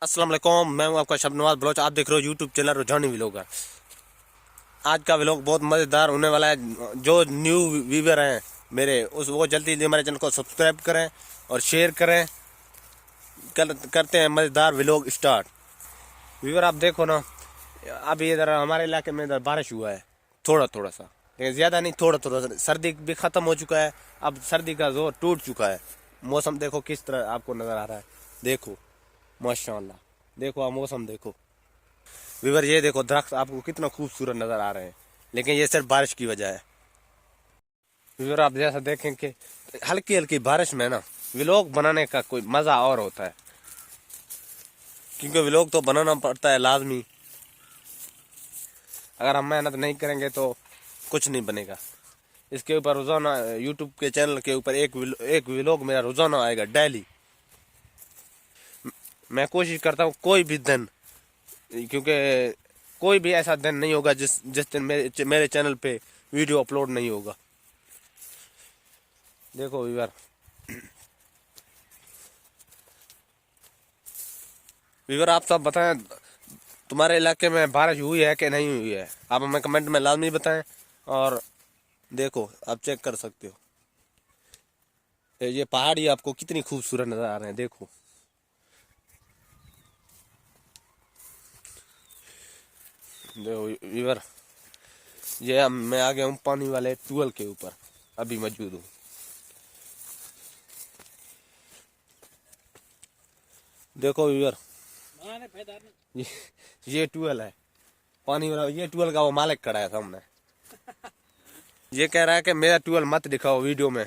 अस्सलाम वालेकुम, मैं हूं आपका शबनवाज बलोच। आप देख रहे हो यूट्यूब चैनल रुझानी व्लॉगर। आज का व्लॉग बहुत मज़ेदार होने वाला है। जो न्यू व्यूवर हैं मेरे वो जल्दी हमारे चैनल को सब्सक्राइब करें और शेयर करें। करते हैं मज़ेदार व्लॉग स्टार्ट। व्यूवर आप देखो ना, अभी इधर हमारे इलाके में इधर बारिश हुआ है थोड़ा थोड़ा सा, लेकिन ज़्यादा नहीं, थोड़ा थोड़ा सा। सर्दी भी ख़त्म हो चुका है, अब सर्दी का जोर टूट चुका है। मौसम देखो किस तरह आपको नज़र आ रहा है, देखो माशाअल्लाह। देखो आप मौसम देखो व्यूवर, ये देखो दरख्त आपको कितना खूबसूरत नज़र आ रहे हैं, लेकिन ये सिर्फ बारिश की वजह है। व्यूवर आप जैसा देखें कि हल्की हल्की बारिश में ना व्लॉग बनाने का कोई मज़ा और होता है, क्योंकि व्लॉग तो बनाना पड़ता है लाजमी। अगर हम मेहनत नहीं करेंगे तो कुछ नहीं बनेगा। इसके ऊपर रोज़ाना यूट्यूब के चैनल के ऊपर एक व्लॉग मेरा रोज़ाना आएगा, डेली। मैं कोशिश करता हूँ कोई भी दिन, क्योंकि कोई भी ऐसा दिन नहीं होगा जिस दिन मेरे चैनल पे वीडियो अपलोड नहीं होगा। देखो व्यूअर, आप सब बताएं, तुम्हारे इलाके में बारिश हुई है कि नहीं हुई है? आप हमें कमेंट में लाजमी बताएं। और देखो आप चेक कर सकते हो, ये पहाड़ी आपको कितनी खूबसूरत नज़र आ रहे हैं। देखो व्यूअर, ये मैं आ गया हूँ पानी वाले ट्यूबवेल के ऊपर, अभी मौजूद हूँ। देखो व्यूअर, ये ये ट्यूबवेल है पानी वाला। ये ट्यूबवेल का वो मालिक खड़ा है सामने। ये कह रहा है कि मेरा ट्यूबवेल मत दिखाओ वीडियो में।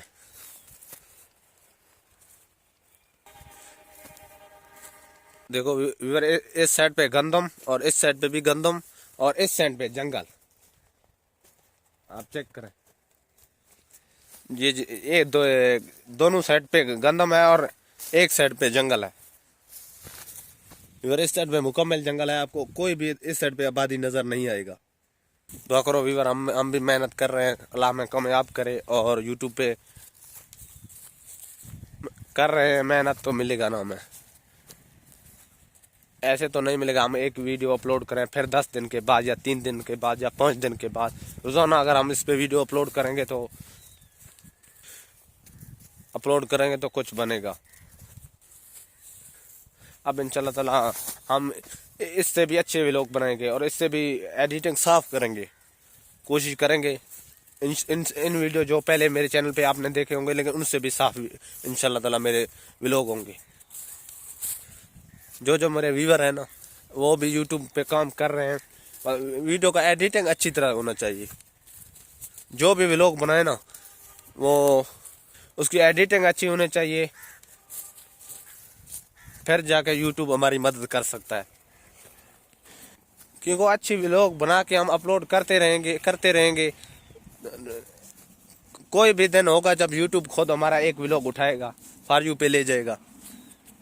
देखो व्यूअर, इस साइड पे गंदम और इस साइड पे भी गंदम और इस साइड पे जंगल। आप चेक करें, ये दोनों साइड पे गंदम है और एक साइड पे जंगल है। व्यूअर इस साइड पे मुकम्मल जंगल है, आपको कोई भी इस साइड पे आबादी नजर नहीं आएगा। दुआ करो व्यूअर, हम भी मेहनत कर रहे हैं, अल्लाह हमें कामयाब करे। और यूट्यूब पे कर रहे हैं मेहनत तो मिलेगा ना हमें, ऐसे तो नहीं मिलेगा। हम एक वीडियो अपलोड करें फिर 10 दिन के बाद या 3 दिन के बाद या 5 दिन के बाद रोज़ाना अगर हम इस पे वीडियो अपलोड करेंगे तो कुछ बनेगा। अब इंशाल्लाह ताला हम इससे भी अच्छे व्लॉग बनाएंगे और इससे भी एडिटिंग साफ करेंगे, कोशिश करेंगे। इन वीडियो जो पहले मेरे चैनल पे आपने देखे होंगे, लेकिन उनसे भी साफ इंशाल्लाह ताला मेरे व्लॉग होंगे। जो मेरे व्यूवर हैं ना, वो भी यूट्यूब पे काम कर रहे हैं। वीडियो का एडिटिंग अच्छी तरह होना चाहिए। जो भी व्लॉग बनाए ना, वो उसकी एडिटिंग अच्छी होनी चाहिए, फिर जाके यूट्यूब हमारी मदद कर सकता है। क्योंकि अच्छी व्लॉग बना के हम अपलोड करते रहेंगे। कोई भी दिन होगा जब यूट्यूब खुद हमारा एक व्लॉग उठाएगा, फॉर यू पे ले जाएगा।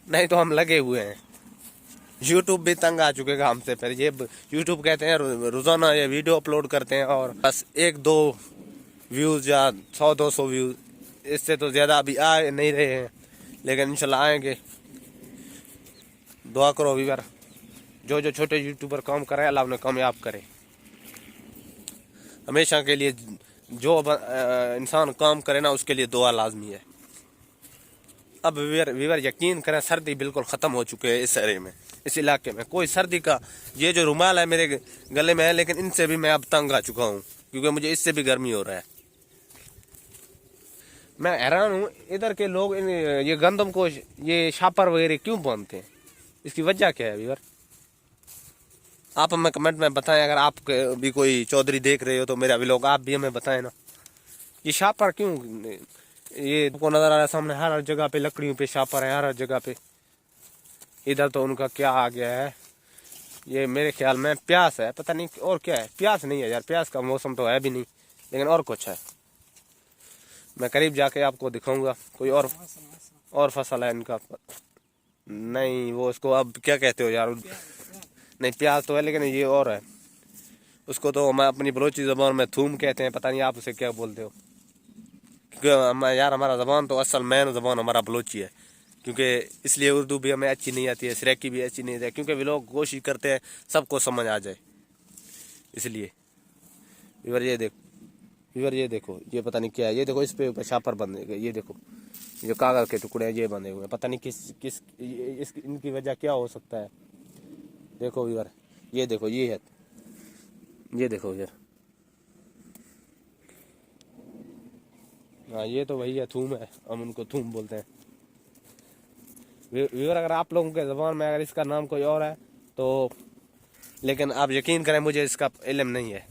नहीं तो हम लगे हुए हैं, यूट्यूब भी तंग आ चुकेगा हमसे। फिर ये यूट्यूब कहते हैं रोजाना ये वीडियो अपलोड करते हैं और बस 1-2 व्यूज़ या 100-200 व्यूज़, इससे तो ज़्यादा अभी आ नहीं रहे हैं, लेकिन इंशाल्लाह आएंगे। दुआ करो व्यूअर, जो छोटे यूट्यूबर काम कर रहे हैं अल्लाह उन्हें कामयाब करे हमेशा के लिए। जो इंसान काम करे ना, उसके लिए दुआ लाजमी है। अब व्यूअर यकीन करें, सर्दी बिल्कुल ख़त्म हो चुके हैं इस एरिया में, इस इलाके में। कोई सर्दी का, ये जो रुमाल है मेरे गले में है, लेकिन इनसे भी मैं अब तंग आ चुका हूँ, क्योंकि मुझे इससे भी गर्मी हो रहा है। मैं हैरान हूँ, इधर के लोग ये गंदम को, ये शापर वगैरह क्यों बांधते हैं? इसकी वजह क्या है व्यूअर? आप हमें कमेंट में बताएं। अगर आप भी कोई चौधरी देख रहे हो तो मेरा व्लॉग आप भी हमें बताएं ना, ये शापर क्यों? ये को नजर आ रहा है सामने, हर जगह पे लकड़ियों पे शापर है, हर जगह पे। इधर तो उनका क्या आ गया है, ये मेरे ख्याल में प्यास है, पता नहीं और क्या है। प्यास नहीं है यार, प्यास का मौसम तो है भी नहीं, लेकिन और कुछ है। मैं करीब जाके आपको दिखाऊंगा। कोई और फसल है इनका, नहीं वो उसको अब क्या कहते हो यार? नहीं, प्याज तो है, लेकिन ये और है, उसको तो मैं अपनी बलोची ज़बान में थूम कहते हैं, पता नहीं आप उसे क्या बोलते हो। क्योंकि यार हमारा ज़बान तो असल मेन ज़बान हमारा बलोची है, क्योंकि इसलिए उर्दू भी हमें अच्छी नहीं आती है, सराइकी भी अच्छी नहीं आती है, क्योंकि वे लोग कोशिश करते हैं सबको समझ आ जाए, इसलिए। व्यूअर ये देखो, ये पता नहीं क्या है, ये देखो इस पे ऊपर छापर बंधे गए, ये देखो ये कागज के टुकड़े हैं, ये बंधे हुए हैं, पता नहीं किस इनकी वजह क्या हो सकता है। देखो व्यूअर, ये देखो, ये है, ये देखो यार, हाँ ये तो वही है, थूम है, हम उनको थूम बोलते हैं। व्यूअर अगर आप लोगों के ज़बान में अगर इसका नाम कोई और है तो, लेकिन आप यकीन करें मुझे इसका इल्म नहीं है।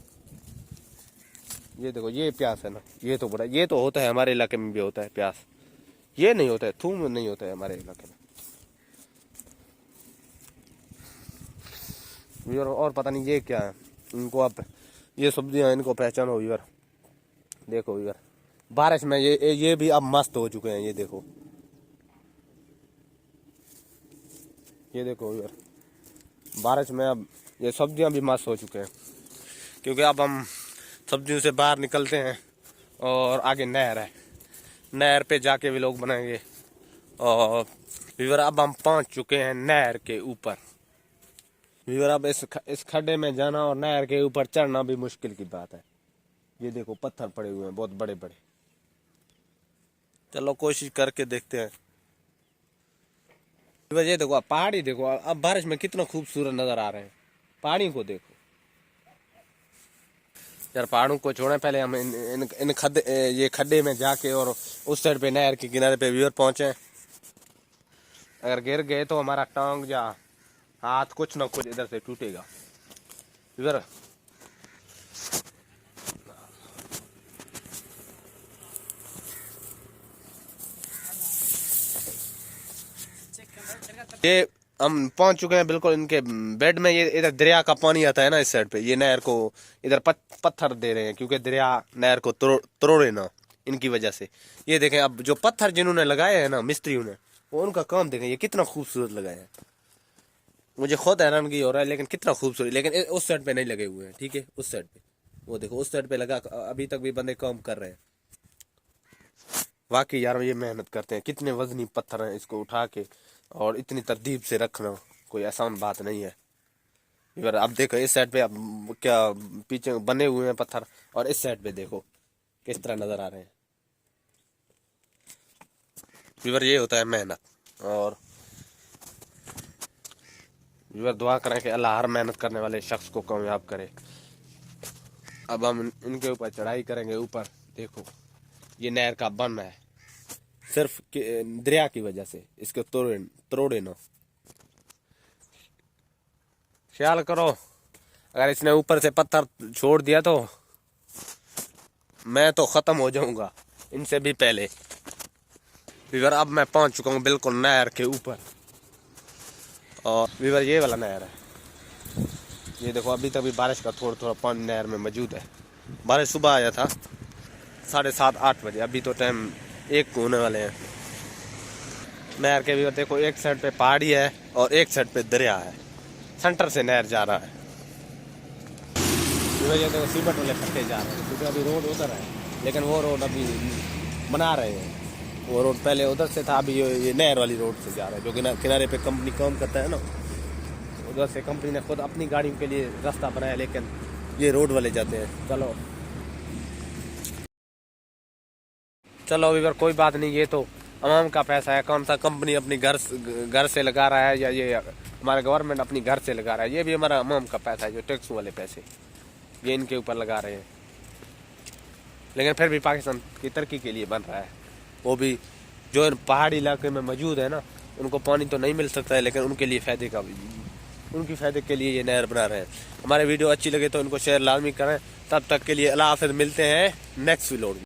ये देखो, ये प्यास है ना, ये तो बड़ा, ये तो होता है हमारे इलाके में भी होता है प्यास, ये नहीं होता है, थूम नहीं होता है हमारे इलाके में। व्यूअर और पता नहीं ये क्या है, इनको आप ये सब्जियां इनको पहचानो व्यूअर। देखो व्यूअर, बारिश में ये भी अब मस्त हो चुके हैं, ये देखो, ये देखो व्यूअर, बारिश में अब ये सब्जियां भी मस्त हो चुके हैं, क्योंकि अब हम सब्जियों से बाहर निकलते हैं और आगे नहर है, नहर पे जाके भी लोग बनाएंगे। और व्यूअर अब हम पहुंच चुके हैं नहर के ऊपर। व्यूअर अब इस खड्डे में जाना और नहर के ऊपर चढ़ना भी मुश्किल की बात है। ये देखो पत्थर पड़े हुए हैं बहुत बड़े बड़े, चलो कोशिश करके देखते हैं। ये देखो पहाड़ी, देखो अब बारिश में कितना खूबसूरत नजर आ रहे हैं, पहाड़ी को देखो यार। पहाड़ों को छोड़ें, पहले हम इन खड्डे में जाके और उस साइड पे नहर के किनारे पे व्यूअर पहुंचे। अगर गिर गए तो हमारा टांग या हाथ कुछ ना कुछ इधर से टूटेगा व्यूअर। ये हम पहुंच चुके हैं बिल्कुल इनके बेड में। ये इधर दरिया का पानी आता है ना इस साइड पे, ये नहर को इधर पत्थर दे रहे हैं, क्योंकि दरिया नहर को तोड़े ना, इनकी वजह से। ये देखें अब जो पत्थर जिन्होंने लगाए हैं ना मिस्त्रियों ने, वो उनका काम देखें, ये कितना खूबसूरत लगाया है। मुझे खुद हैरानगी हो रहा है, लेकिन कितना खूबसूरत। लेकिन उस साइड पे नहीं लगे हुए हैं, ठीक है, उस साइड पे वो देखो, उस साइड पे लगा, अभी तक भी बंदे काम कर रहे हैं। वाकई यार ये मेहनत करते हैं, कितने वजनी पत्थर हैं, इसको उठा के और इतनी तरतीब से रखना कोई आसान बात नहीं है। यार अब देखो इस साइड पे अब क्या पीछे बने हुए हैं पत्थर, और इस साइड पे देखो किस तरह नजर आ रहे हैं। व्यूअर ये होता है मेहनत, और व्यूअर दुआ करें कि अल्लाह हर मेहनत करने वाले शख्स को कामयाब करे। अब हम इनके ऊपर चढ़ाई करेंगे ऊपर। देखो ये नहर का बन है, सिर्फ दरिया की वजह से इसके तोड़े ना। ख्याल करो अगर इसने ऊपर से पत्थर छोड़ दिया तो मैं तो खत्म हो जाऊंगा इनसे भी पहले। व्यूअर अब मैं पहुंच चुका हूं बिल्कुल नहर के ऊपर, और व्यूअर ये वाला नहर है। ये देखो अभी तक भी बारिश का थोड़ा थोड़ा पानी नहर में मौजूद है। बारिश सुबह आया था 7:30-8 बजे, अभी तो टाइम 1 होने वाले हैं। नहर के व्यूअर देखो, एक साइड पे पहाड़ी है और एक साइड पे दरिया है, सेंटर से नहर जा रहा है। ये देखो सीमेंट वाले फट्टे जा रहे हैं, क्योंकि अभी रोड उधर है, लेकिन वो रोड अभी बना रहे हैं। वो रोड पहले उधर से था, अभी ये नहर वाली रोड से जा रहा है, जो कि किनारे पे कंपनी काम करता है ना, उधर से कंपनी ने खुद अपनी गाड़ियों के लिए रास्ता बनाया, लेकिन ये रोड वाले जाते हैं। चलो व्यूअर कोई बात नहीं, ये तो अवाम का पैसा है, कौन सा कंपनी अपनी घर से लगा रहा है या ये हमारा गवर्नमेंट अपनी घर से लगा रहा है। ये भी हमारा अवाम का पैसा है, जो टैक्स वाले पैसे ये इनके ऊपर लगा रहे हैं। लेकिन फिर भी पाकिस्तान की तरक्की के लिए बन रहा है। वो भी जो पहाड़ी इलाके में मौजूद है ना, उनको पानी तो नहीं मिल सकता है, लेकिन उनके लिए उनकी फ़ायदे के लिए ये नहर बना रहे हैं। हमारे वीडियो अच्छी लगे तो इनको शेयर लाजमी करें। तब तक के लिए अल्लाह हाफ़िज़, मिलते हैं नेक्स्ट व्लॉग में।